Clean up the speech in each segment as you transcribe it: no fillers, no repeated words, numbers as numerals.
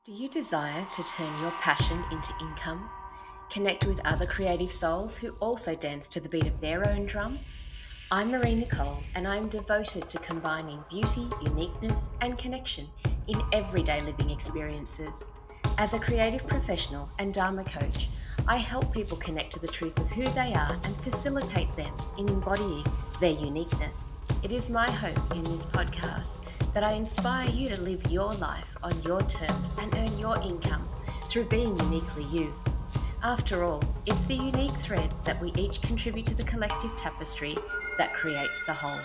Do you desire to turn your passion into income? Connect with other creative souls who also dance to the beat of their own drum? I'm Marie Nicole, and I'm devoted to combining beauty, uniqueness, and connection in everyday living experiences. As a creative professional and Dharma coach, I help people connect to the truth of who they are and facilitate them in embodying their uniqueness. It is my hope in this podcast that I inspire you to live your life on your terms and earn your income through being uniquely you. After all, it's the unique thread that we each contribute to the collective tapestry that creates the whole.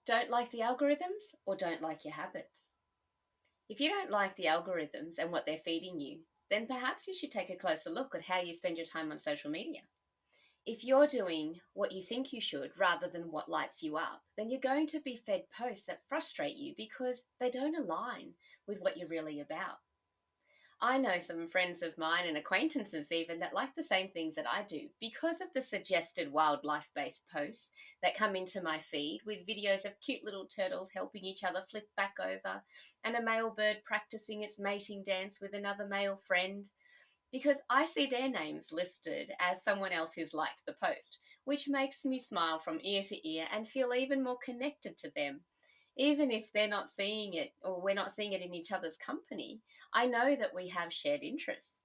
Don't like the algorithms or don't like your habits? If you don't like the algorithms and what they're feeding you, then perhaps you should take a closer look at how you spend your time on social media. If you're doing what you think you should rather than what lights you up, then you're going to be fed posts that frustrate you because they don't align with what you're really about. I know some friends of mine and acquaintances even that like the same things that I do because of the suggested wildlife based posts that come into my feed with videos of cute little turtles helping each other flip back over and a male bird practicing its mating dance with another male friend. Because I see their names listed as someone else who's liked the post, which makes me smile from ear to ear and feel even more connected to them. Even if they're not seeing it or we're not seeing it in each other's company, I know that we have shared interests.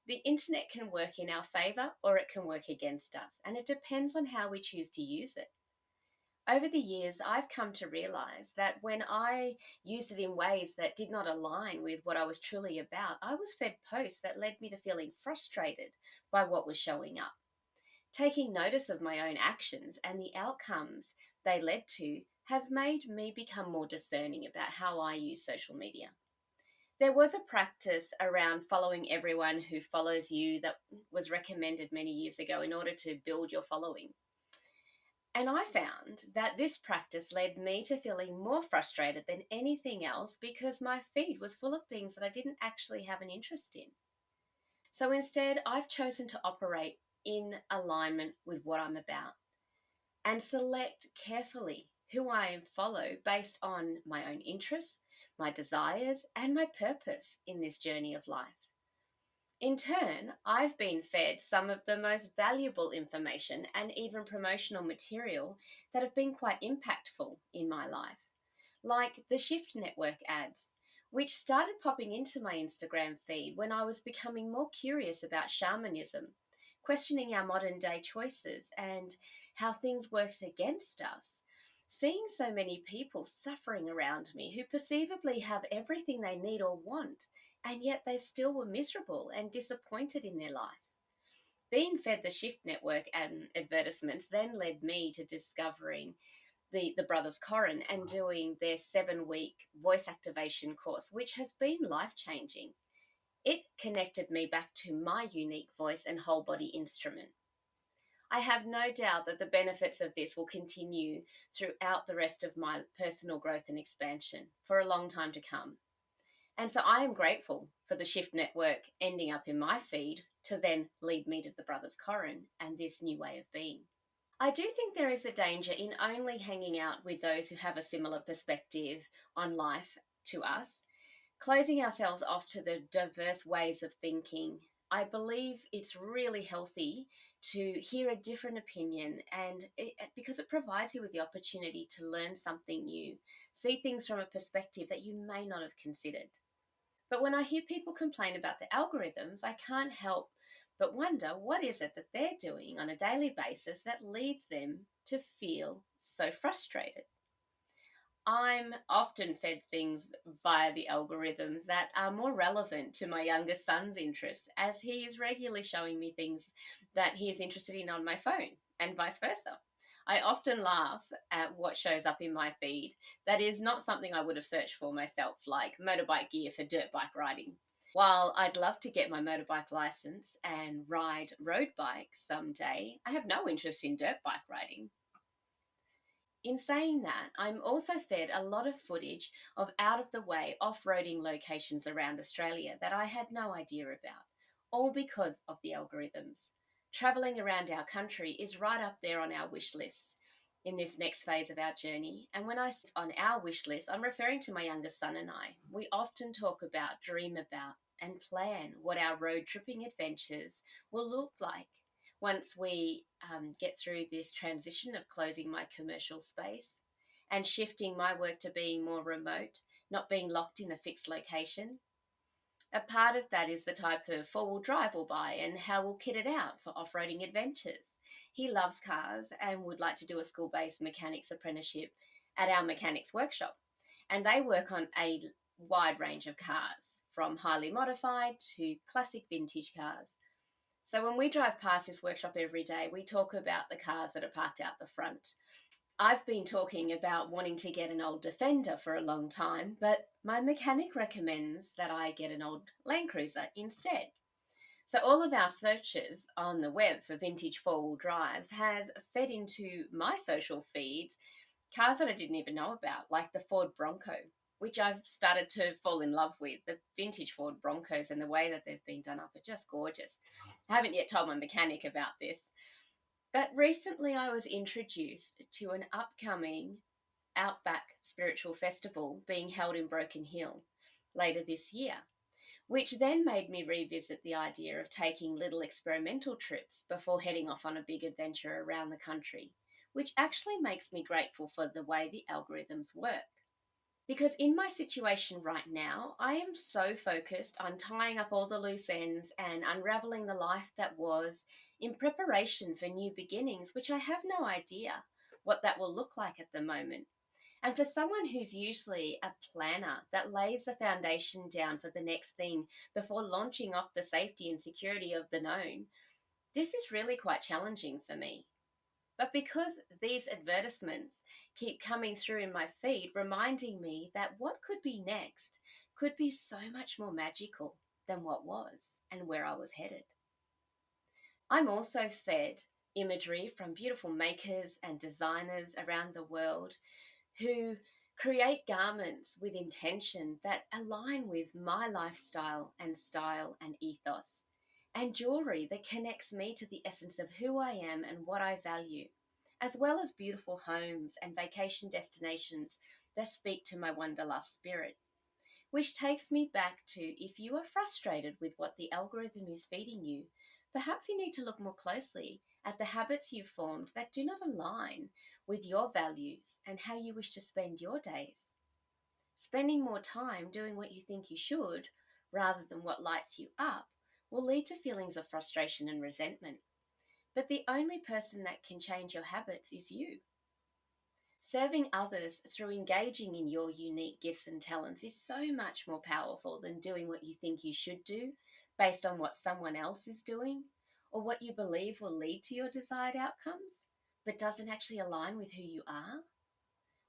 The internet can work in our favour or it can work against us, and it depends on how we choose to use it. Over the years, I've come to realize that when I used it in ways that did not align with what I was truly about, I was fed posts that led me to feeling frustrated by what was showing up. Taking notice of my own actions and the outcomes they led to has made me become more discerning about how I use social media. There was a practice around following everyone who follows you that was recommended many years ago in order to build your following. And I found that this practice led me to feeling more frustrated than anything else because my feed was full of things that I didn't actually have an interest in. So instead, I've chosen to operate in alignment with what I'm about and select carefully who I follow based on my own interests, my desires, and my purpose in this journey of life. In turn, I've been fed some of the most valuable information and even promotional material that have been quite impactful in my life, like the Shift Network ads, which started popping into my Instagram feed when I was becoming more curious about shamanism, questioning our modern day choices and how things worked against us. Seeing so many people suffering around me who perceivably have everything they need or want, and yet they still were miserable and disappointed in their life. Being fed the Shift Network and advertisements then led me to discovering the Brothers Corrin and doing their 7 week voice activation course, which has been life changing. It connected me back to my unique voice and whole body instrument. I have no doubt that the benefits of this will continue throughout the rest of my personal growth and expansion for a long time to come. And so I am grateful for the Shift Network ending up in my feed to then lead me to the Brothers Corrin and this new way of being. I do think there is a danger in only hanging out with those who have a similar perspective on life to us, closing ourselves off to the diverse ways of thinking. I believe it's really healthy to hear a different opinion because it provides you with the opportunity to learn something new, see things from a perspective that you may not have considered. But when I hear people complain about the algorithms, I can't help but wonder what is it that they're doing on a daily basis that leads them to feel so frustrated. I'm often fed things via the algorithms that are more relevant to my youngest son's interests, as he is regularly showing me things that he is interested in on my phone, and vice versa. I often laugh at what shows up in my feed that is not something I would have searched for myself, like motorbike gear for dirt bike riding. While I'd love to get my motorbike license and ride road bikes someday, I have no interest in dirt bike riding. In saying that, I'm also fed a lot of footage of out of the way off roading locations around Australia that I had no idea about, all because of the algorithms. travelling around our country is right up there on our wish list in this next phase of our journey. And when I say on our wish list, I'm referring to my youngest son and I. We often talk about, dream about, and plan what our road tripping adventures will look like once we get through this transition of closing my commercial space and shifting my work to being more remote, not being locked in a fixed location. A part of that is the type of four-wheel drive we'll buy and how we'll kit it out for off-roading adventures. He loves cars and would like to do a school-based mechanics apprenticeship at our mechanics workshop. And they work on a wide range of cars, from highly modified to classic vintage cars. So when we drive past this workshop every day, we talk about the cars that are parked out the front. I've been talking about wanting to get an old Defender for a long time, but my mechanic recommends that I get an old Land Cruiser instead. So all of our searches on the web for vintage four-wheel drives has fed into my social feeds cars that I didn't even know about, like the Ford Bronco, which I've started to fall in love with. The vintage Ford Broncos and the way that they've been done up are just gorgeous. I haven't yet told my mechanic about this. But recently I was introduced to an upcoming Outback Spiritual Festival being held in Broken Hill later this year, which then made me revisit the idea of taking little experimental trips before heading off on a big adventure around the country, which actually makes me grateful for the way the algorithms work. Because in my situation right now, I am so focused on tying up all the loose ends and unraveling the life that was in preparation for new beginnings, which I have no idea what that will look like at the moment. And for someone who's usually a planner that lays the foundation down for the next thing before launching off the safety and security of the known, this is really quite challenging for me. But because these advertisements keep coming through in my feed, reminding me that what could be next could be so much more magical than what was and where I was headed. I'm also fed imagery from beautiful makers and designers around the world who create garments with intention that align with my lifestyle and style and ethos, and jewelry that connects me to the essence of who I am and what I value, as well as beautiful homes and vacation destinations that speak to my wanderlust spirit. Which takes me back to, if you are frustrated with what the algorithm is feeding you, perhaps you need to look more closely at the habits you've formed that do not align with your values and how you wish to spend your days. Spending more time doing what you think you should, rather than what lights you up, will lead to feelings of frustration and resentment. But the only person that can change your habits is you. Serving others through engaging in your unique gifts and talents is so much more powerful than doing what you think you should do based on what someone else is doing or what you believe will lead to your desired outcomes, but doesn't actually align with who you are.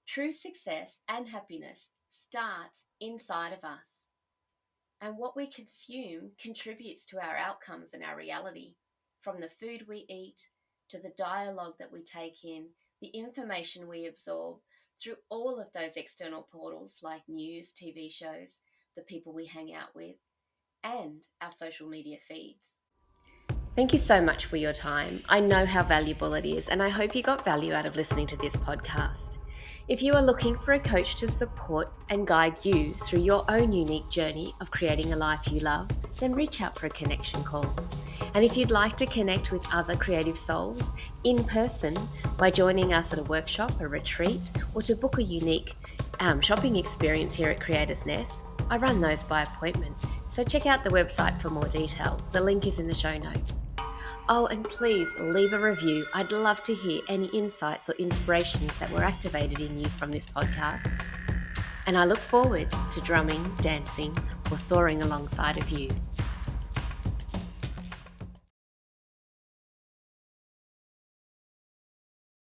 True success and happiness starts inside of us, and what we consume contributes to our outcomes and our reality, from the food we eat to the dialogue that we take in, the information we absorb through all of those external portals like news, TV shows, the people we hang out with, and our social media feeds. Thank you so much for your time. I know how valuable it is, and I hope you got value out of listening to this podcast. If you are looking for a coach to support and guide you through your own unique journey of creating a life you love, then reach out for a connection call. And if you'd like to connect with other creative souls in person by joining us at a workshop, a retreat, or to book a unique shopping experience here at Creators Nest, I run those by appointment. So check out the website for more details. The link is in the show notes. Oh, and please leave a review. I'd love to hear any insights or inspirations that were activated in you from this podcast. And I look forward to drumming, dancing, or soaring alongside of you.